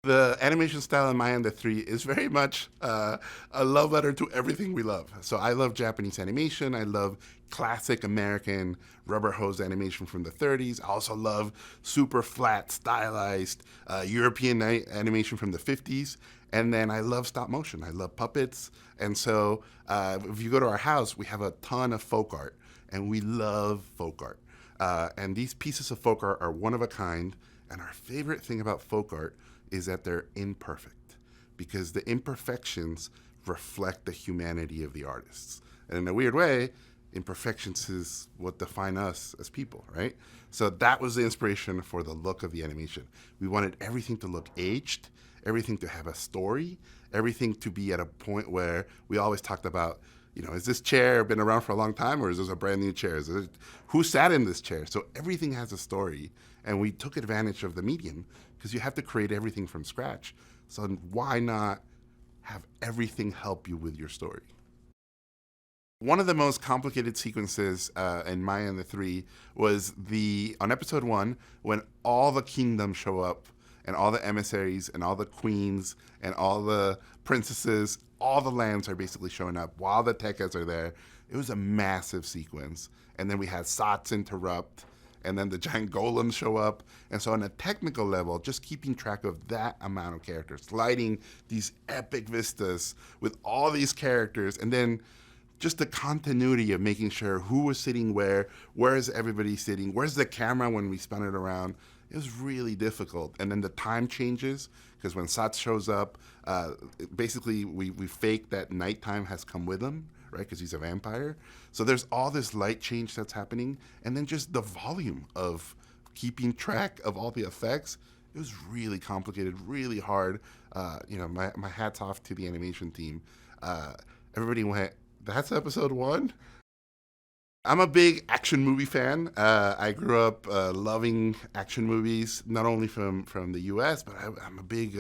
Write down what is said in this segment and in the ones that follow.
The animation style in My and the Three is very much a love letter to everything we love. So I love Japanese animation. I love classic American rubber hose animation from the 30s. I also love super flat, stylized European animation from the 50s. And then I love stop motion. I love puppets. And so if you go to our house, we have a ton of folk art, and we love folk art. And these pieces of folk art are one of a kind. And our favorite thing about folk art is that they're imperfect, because the imperfections reflect the humanity of the artists. And in a weird way, imperfections is what define us as people, right? So that was the inspiration for the look of the animation. We wanted everything to look aged, everything to have a story, everything to be at a point where we always talked about, is this chair been around for a long time, or is this a brand new chair? Who sat in this chair? So everything has a story, and we took advantage of the medium because you have to create everything from scratch. So why not have everything help you with your story? One of the most complicated sequences in Maya and the Three was on episode 1, when all the kingdoms show up, and all the emissaries and all the queens and all the princesses, all the lands are basically showing up while the Tekkas are there. It was a massive sequence. And then we had Sots interrupt, and then the giant golems show up. And so on a technical level, just keeping track of that amount of characters, sliding these epic vistas with all these characters, and then just the continuity of making sure who was sitting where is everybody sitting, where's the camera when we spun it around. It was really difficult. And then the time changes, because when Sat shows up, basically we fake that nighttime has come with him, right? Because he's a vampire. So there's all this light change that's happening. And then just the volume of keeping track of all the effects. It was really complicated, really hard. My hat's off to the animation team. Everybody went, that's episode 1? I'm a big action movie fan. I grew up loving action movies, not only from the U.S., but I'm a big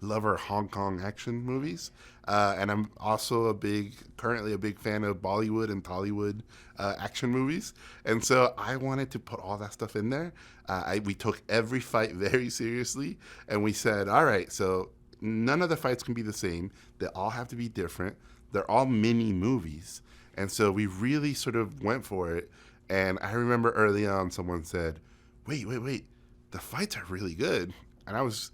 lover of Hong Kong action movies. And I'm also currently a big fan of Bollywood and Tollywood action movies. And so I wanted to put all that stuff in there. We took every fight very seriously, and we said, all right, so none of the fights can be the same. They all have to be different. They're all mini movies. And so we really sort of went for it. And I remember early on someone said, wait, the fights are really good. And I was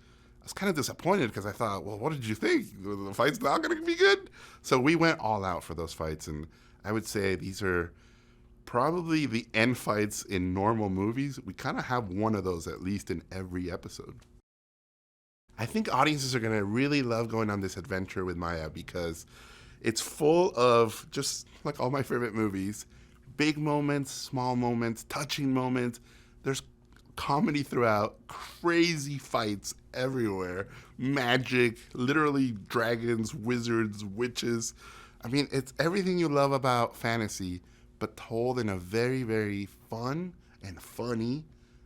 kind of disappointed, because I thought, well, what did you think? The fight's not going to be good? So we went all out for those fights. And I would say these are probably the end fights in normal movies. We kind of have one of those at least in every episode. I think audiences are going to really love going on this adventure with Maya, because it's full of, just like all my favorite movies, big moments, small moments, touching moments. There's comedy throughout, crazy fights everywhere, magic, literally dragons, wizards, witches. I mean, it's everything you love about fantasy, but told in a very, very fun and funny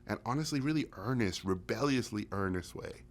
and honestly really earnest, rebelliously earnest way.